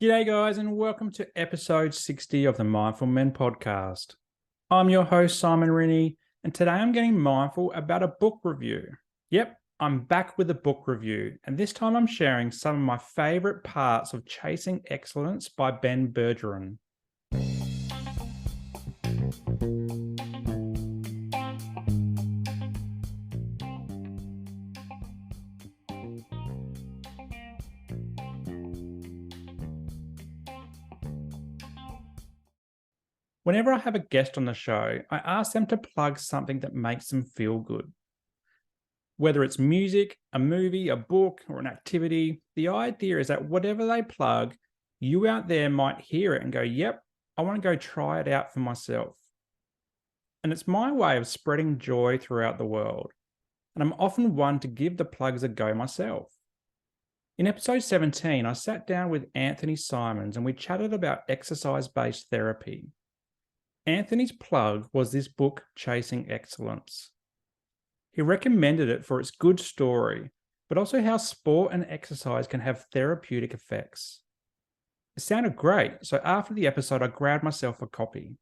G'day, guys, and welcome to episode 60 of the Mindful Men podcast. I'm your host, Simon Rinnie, and today I'm getting mindful about a book review. Yep, I'm back with a book review, and this time I'm sharing some of my favorite parts of Chasing Excellence by Ben Bergeron. Whenever I have a guest on the show, I ask them to plug something that makes them feel good. Whether it's music, a movie, a book, or an activity, the idea is that whatever they plug, you out there might hear it and go, yep, I want to go try it out for myself. And it's my way of spreading joy throughout the world. And I'm often one to give the plugs a go myself. In episode 17, I sat down with Anthony Simons and we chatted about exercise-based therapy. Anthony's plug was this book, Chasing Excellence. He recommended it for its good story, but also how sport and exercise can have therapeutic effects. It sounded great, so after the episode, I grabbed myself a copy.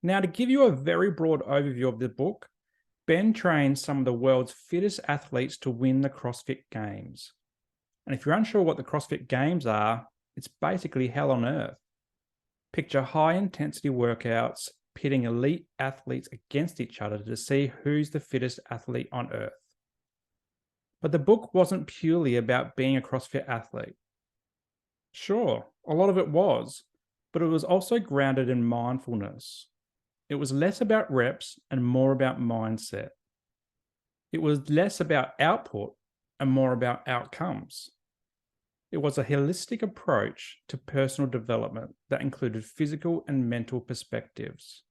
Now, to give you a very broad overview of the book, Ben trains some of the world's fittest athletes to win the CrossFit Games. And if you're unsure what the CrossFit Games are, it's basically hell on earth. Picture high-intensity workouts pitting elite athletes against each other to see who's the fittest athlete on earth. But the book wasn't purely about being a CrossFit athlete. Sure, a lot of it was, but it was also grounded in mindfulness. It was less about reps and more about mindset. It was less about output and more about outcomes. It was a holistic approach to personal development that included physical and mental perspectives.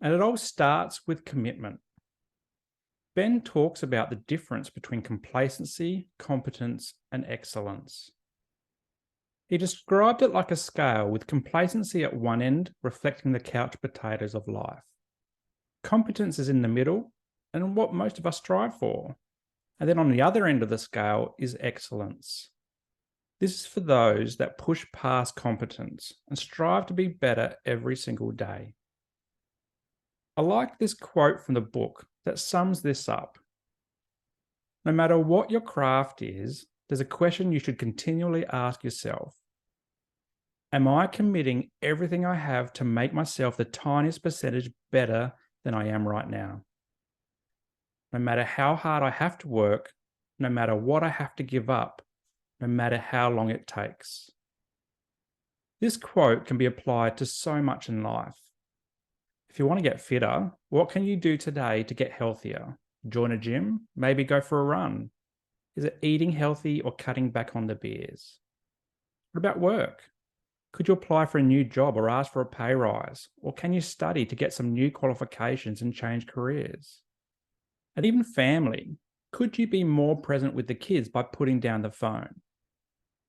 And it all starts with commitment. Ben talks about the difference between complacency, competence, and excellence. He described it like a scale with complacency at one end reflecting the couch potatoes of life. Competence is in the middle and what most of us strive for. And then on the other end of the scale is excellence. This is for those that push past competence and strive to be better every single day. I like this quote from the book that sums this up. No matter what your craft is, there's a question you should continually ask yourself. Am I committing everything I have to make myself the tiniest percentage better than I am right now? No matter how hard I have to work, no matter what I have to give up, no matter how long it takes. This quote can be applied to so much in life. If you want to get fitter, what can you do today to get healthier? Join a gym? Maybe go for a run? Is it eating healthy or cutting back on the beers? What about work? Could you apply for a new job or ask for a pay rise? Or can you study to get some new qualifications and change careers? And even family, could you be more present with the kids by putting down the phone?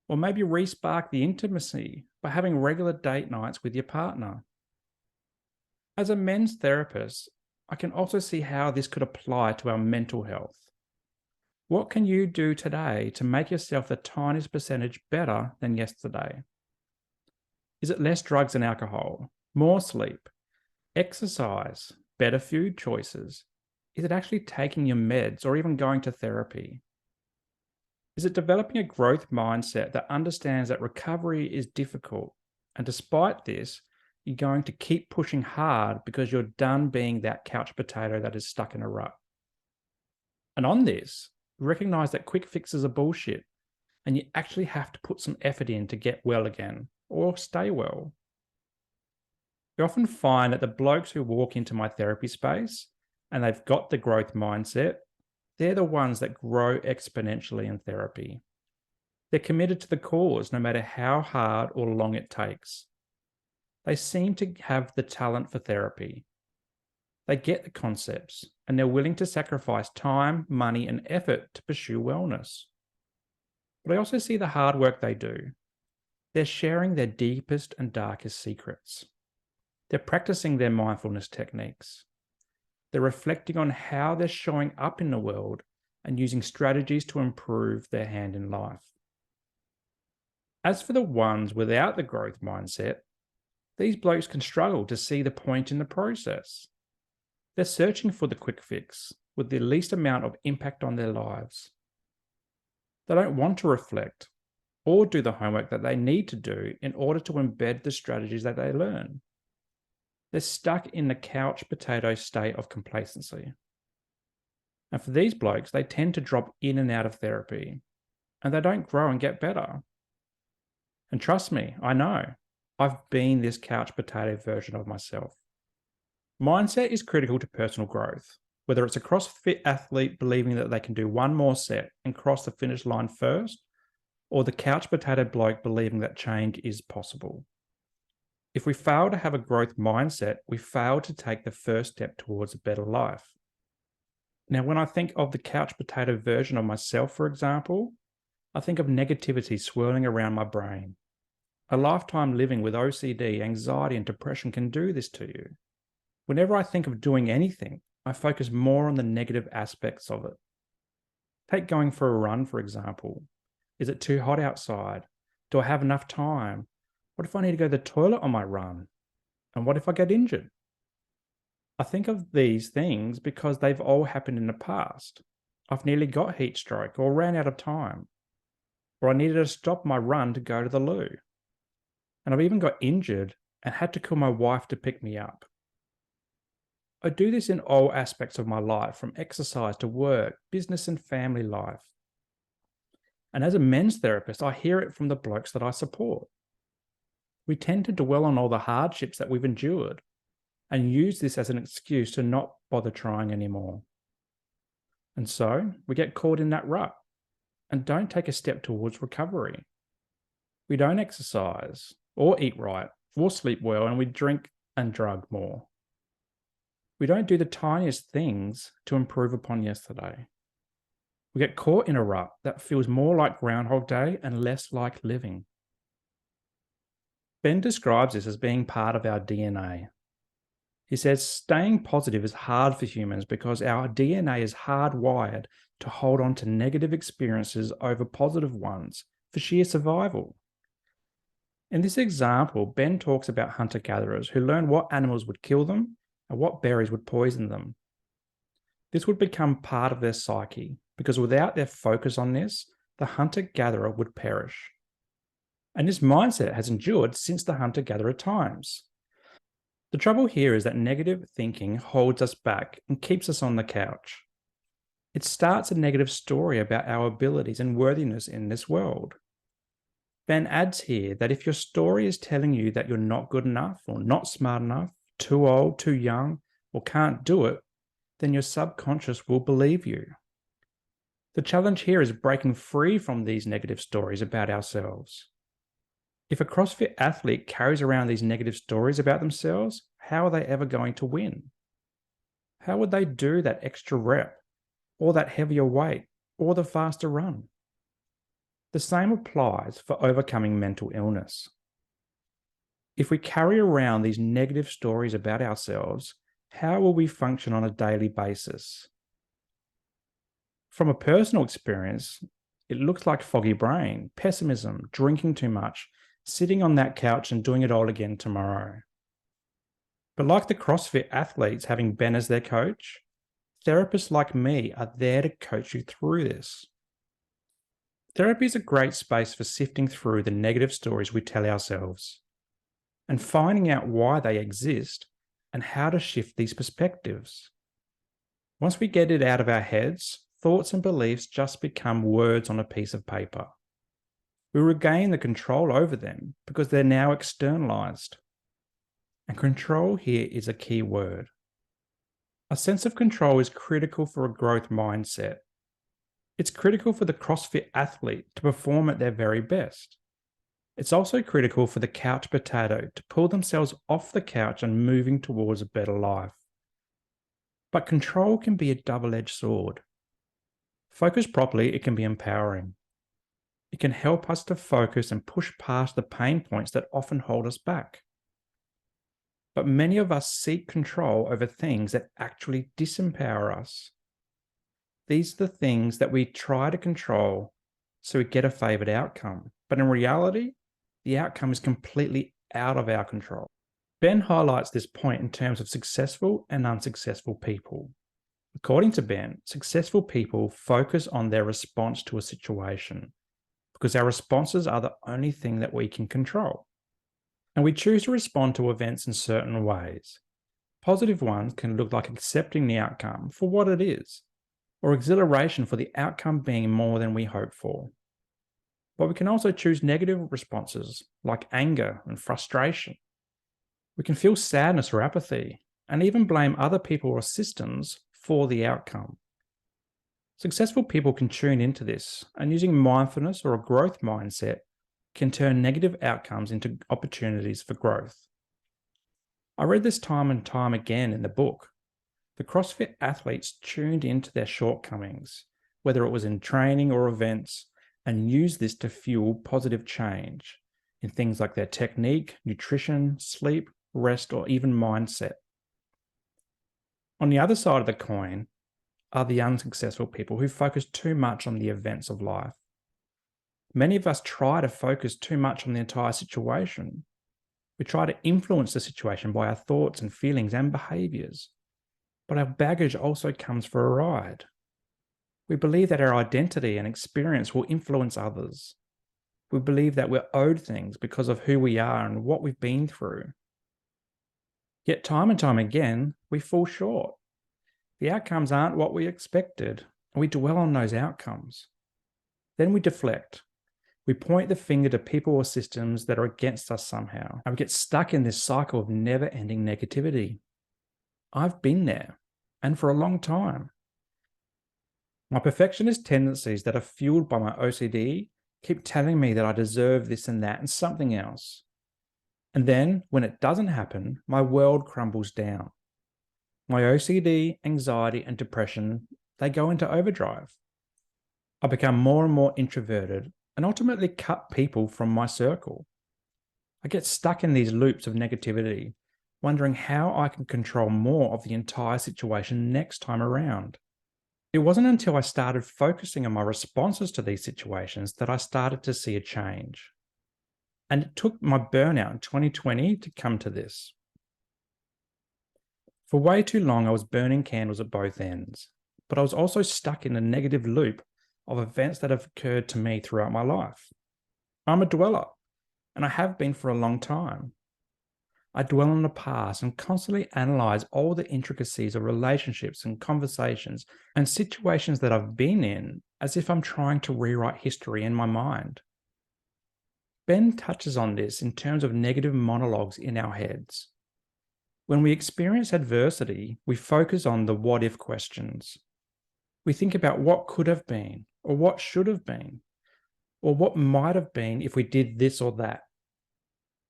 Or maybe re-spark the intimacy by having regular date nights with your partner. As a men's therapist, I can also see how this could apply to our mental health. What can you do today to make yourself the tiniest percentage better than yesterday? Is it less drugs and alcohol, more sleep, exercise, better food choices? Is it actually taking your meds or even going to therapy? Is it developing a growth mindset that understands that recovery is difficult? And despite this, you're going to keep pushing hard because you're done being that couch potato that is stuck in a rut. And on this, recognize that quick fixes are bullshit and you actually have to put some effort in to get well again or stay well. I often find that the blokes who walk into my therapy space and they've got the growth mindset, they're the ones that grow exponentially in therapy. They're committed to the cause no matter how hard or long it takes. They seem to have the talent for therapy. They get the concepts and they're willing to sacrifice time, money, and effort to pursue wellness. But I also see the hard work they do. They're sharing their deepest and darkest secrets. They're practicing their mindfulness techniques. They're reflecting on how they're showing up in the world and using strategies to improve their hand in life. As for the ones without the growth mindset, these blokes can struggle to see the point in the process. They're searching for the quick fix with the least amount of impact on their lives. They don't want to reflect or do the homework that they need to do in order to embed the strategies that they learn. They're stuck in the couch potato state of complacency. And for these blokes, they tend to drop in and out of therapy, and they don't grow and get better. And trust me, I know. I've been this couch potato version of myself. Mindset is critical to personal growth, whether it's a CrossFit athlete believing that they can do one more set and cross the finish line first, or the couch potato bloke believing that change is possible. If we fail to have a growth mindset, we fail to take the first step towards a better life. Now, when I think of the couch potato version of myself, for example, I think of negativity swirling around my brain. A lifetime living with OCD, anxiety, and depression can do this to you. Whenever I think of doing anything, I focus more on the negative aspects of it. Take going for a run, for example. Is it too hot outside? Do I have enough time? What if I need to go to the toilet on my run? And what if I get injured? I think of these things because they've all happened in the past. I've nearly got heat stroke or ran out of time, or I needed to stop my run to go to the loo. And I've even got injured and had to call my wife to pick me up. I do this in all aspects of my life, from exercise to work, business, and family life. And as a men's therapist, I hear it from the blokes that I support. We tend to dwell on all the hardships that we've endured and use this as an excuse to not bother trying anymore. And so we get caught in that rut and don't take a step towards recovery. We don't exercise or eat right or sleep well, and we drink and drug more. We don't do the tiniest things to improve upon yesterday. We get caught in a rut that feels more like Groundhog Day and less like living. Ben describes this as being part of our DNA. He says staying positive is hard for humans because our DNA is hardwired to hold on to negative experiences over positive ones for sheer survival. In this example, Ben talks about hunter-gatherers who learn what animals would kill them and what berries would poison them. This would become part of their psyche because without their focus on this, the hunter-gatherer would perish. And this mindset has endured since the hunter-gatherer times. The trouble here is that negative thinking holds us back and keeps us on the couch. It starts a negative story about our abilities and worthiness in this world. Ben adds here that if your story is telling you that you're not good enough or not smart enough, too old, too young, or can't do it, then your subconscious will believe you. The challenge here is breaking free from these negative stories about ourselves. If a CrossFit athlete carries around these negative stories about themselves, how are they ever going to win? How would they do that extra rep, or that heavier weight, or the faster run? The same applies for overcoming mental illness. If we carry around these negative stories about ourselves, how will we function on a daily basis? From a personal experience, it looks like foggy brain, pessimism, drinking too much, sitting on that couch and doing it all again tomorrow. But like the CrossFit athletes having Ben as their coach, therapists like me are there to coach you through this. Therapy is a great space for sifting through the negative stories we tell ourselves and finding out why they exist and how to shift these perspectives. Once we get it out of our heads, thoughts and beliefs just become words on a piece of paper. We regain the control over them because they're now externalized. And control here is a key word. A sense of control is critical for a growth mindset. It's critical for the CrossFit athlete to perform at their very best. It's also critical for the couch potato to pull themselves off the couch and moving towards a better life. But control can be a double-edged sword. Focused properly, it can be empowering. It can help us to focus and push past the pain points that often hold us back. But many of us seek control over things that actually disempower us. These are the things that we try to control so we get a favored outcome. But in reality, the outcome is completely out of our control. Ben highlights this point in terms of successful and unsuccessful people. According to Ben, successful people focus on their response to a situation because our responses are the only thing that we can control. And we choose to respond to events in certain ways. Positive ones can look like accepting the outcome for what it is, or exhilaration for the outcome being more than we hope for. But we can also choose negative responses like anger and frustration. We can feel sadness or apathy, and even blame other people or systems for the outcome. Successful people can tune into this, and using mindfulness or a growth mindset can turn negative outcomes into opportunities for growth. I read this time and time again in the book. The CrossFit athletes tuned into their shortcomings, whether it was in training or events, and used this to fuel positive change in things like their technique, nutrition, sleep, rest, or even mindset. On the other side of the coin are the unsuccessful people who focus too much on the events of life. Many of us try to focus too much on the entire situation. We try to influence the situation by our thoughts and feelings and behaviors. But our baggage also comes for a ride. We believe that our identity and experience will influence others. We believe that we're owed things because of who we are and what we've been through. Yet time and time again, we fall short. The outcomes aren't what we expected, and we dwell on those outcomes. Then we deflect. We point the finger to people or systems that are against us somehow, and we get stuck in this cycle of never-ending negativity. I've been there, and for a long time. My perfectionist tendencies that are fueled by my OCD keep telling me that I deserve this and that and something else. And then, when it doesn't happen, my world crumbles down. My OCD, anxiety, and depression, they go into overdrive. I become more and more introverted and ultimately cut people from my circle. I get stuck in these loops of negativity, wondering how I can control more of the entire situation next time around. It wasn't until I started focusing on my responses to these situations that I started to see a change. And it took my burnout in 2020 to come to this. For way too long, I was burning candles at both ends, but I was also stuck in a negative loop of events that have occurred to me throughout my life. I'm a dweller, and I have been for a long time. I dwell on the past and constantly analyze all the intricacies of relationships and conversations and situations that I've been in as if I'm trying to rewrite history in my mind. Ben touches on this in terms of negative monologues in our heads. When we experience adversity, we focus on the what-if questions. We think about what could have been, or what should have been, or what might have been if we did this or that.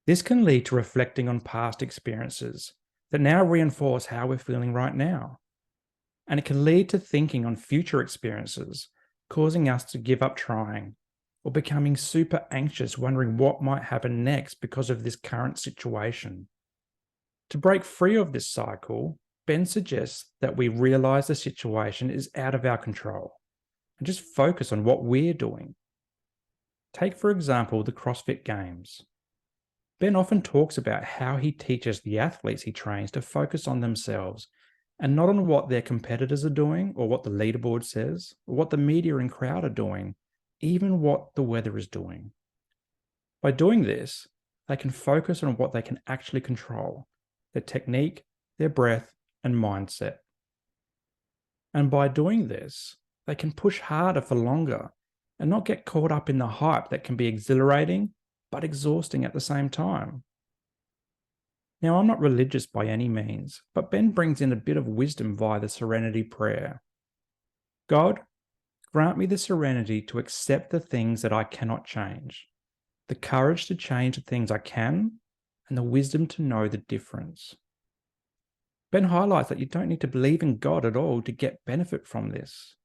This can lead to reflecting on past experiences that now reinforce how we're feeling right now. And it can lead to thinking on future experiences, causing us to give up trying, or becoming super anxious, wondering what might happen next because of this current situation. To break free of this cycle, Ben suggests that we realize the situation is out of our control and just focus on what we're doing. Take, for example, the CrossFit Games. Ben often talks about how he teaches the athletes he trains to focus on themselves and not on what their competitors are doing or what the leaderboard says or what the media and crowd are doing, even what the weather is doing. By doing this, they can focus on what they can actually control: their technique, their breath, and mindset. And by doing this, they can push harder for longer and not get caught up in the hype that can be exhilarating but exhausting at the same time. Now, I'm not religious by any means, but Ben brings in a bit of wisdom via the serenity prayer. God, grant me the serenity to accept the things that I cannot change, the courage to change the things I can, and the wisdom to know the difference. Ben highlights that you don't need to believe in God at all to get benefit from this.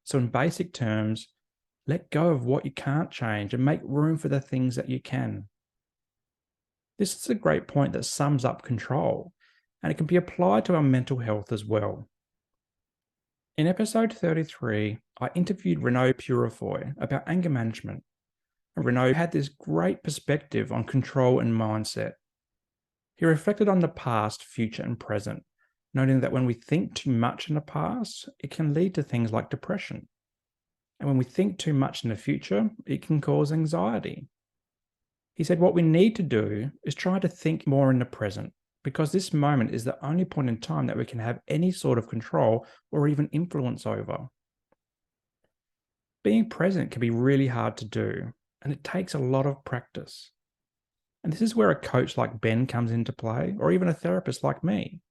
So in basic terms, let go of what you can't change and make room for the things that you can. This is a great point that sums up control, and it can be applied to our mental health as well. In episode 33, I interviewed Renaud Purifoy about anger management. Renault had this great perspective on control and mindset. He reflected on the past, future, and present, noting that when we think too much in the past, it can lead to things like depression. And when we think too much in the future, it can cause anxiety. He said what we need to do is try to think more in the present, because this moment is the only point in time that we can have any sort of control or even influence over. Being present can be really hard to do, and it takes a lot of practice. And this is where a coach like Ben comes into play, or even a therapist like me.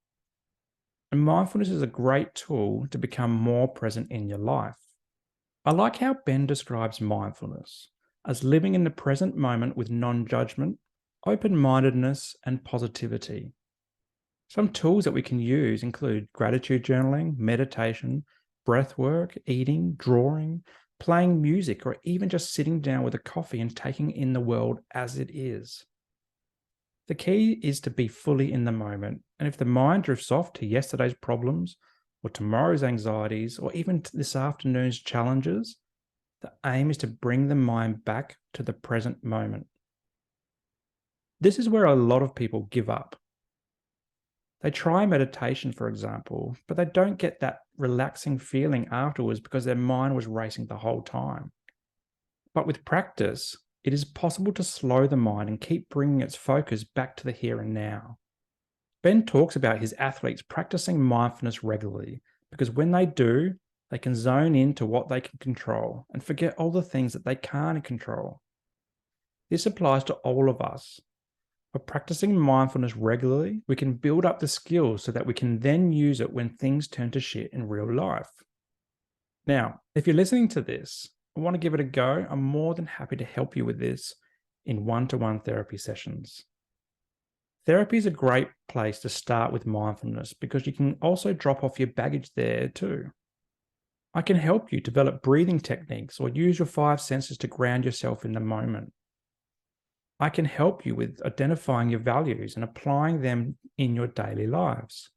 And mindfulness is a great tool to become more present in your life. I like how Ben describes mindfulness as living in the present moment with non-judgment, open-mindedness, and positivity. Some tools that we can use include gratitude journaling, meditation, breath work, eating, drawing, playing music, or even just sitting down with a coffee and taking in the world as it is. The key is to be fully in the moment. And if the mind drifts off to yesterday's problems or tomorrow's anxieties or even this afternoon's challenges, the aim is to bring the mind back to the present moment. This is where a lot of people give up. They try meditation, for example, but they don't get that relaxing feeling afterwards because their mind was racing the whole time. But with practice, it is possible to slow the mind and keep bringing its focus back to the here and now. Ben talks about his athletes practicing mindfulness regularly because when they do, they can zone into what they can control and forget all the things that they can't control. This applies to all of us. By practicing mindfulness regularly, we can build up the skills so that we can then use it when things turn to shit in real life. Now, if you're listening to this and want to give it a go, I'm more than happy to help you with this in one-to-one therapy sessions. Therapy is a great place to start with mindfulness because you can also drop off your baggage there too. I can help you develop breathing techniques or use your 5 senses to ground yourself in the moment. I can help you with identifying your values and applying them in your daily lives.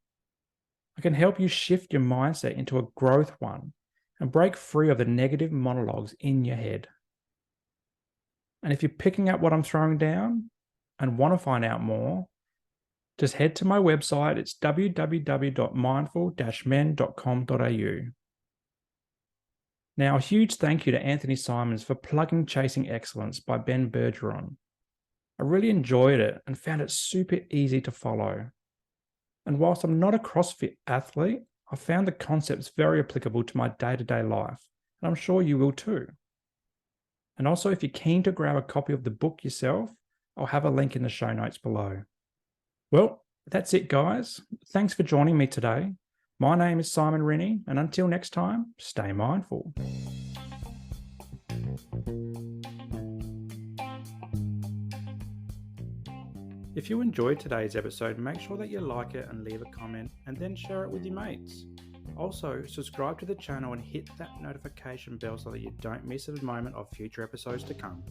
I can help you shift your mindset into a growth one and break free of the negative monologues in your head. And if you're picking up what I'm throwing down and want to find out more, just head to my website. It's www.mindful-men.com.au. Now, a huge thank you to Anthony Simons for plugging Chasing Excellence by Ben Bergeron. I really enjoyed it and found it super easy to follow. And whilst I'm not a CrossFit athlete, I found the concepts very applicable to my day-to-day life, and I'm sure you will too. And also, if you're keen to grab a copy of the book yourself, I'll have a link in the show notes below. Well, that's it, guys. Thanks for joining me today. My name is Simon Rennie, and until next time, stay mindful. If you enjoyed today's episode, make sure that you like it and leave a comment and then share it with your mates. Also, subscribe to the channel and hit that notification bell so that you don't miss a moment of future episodes to come.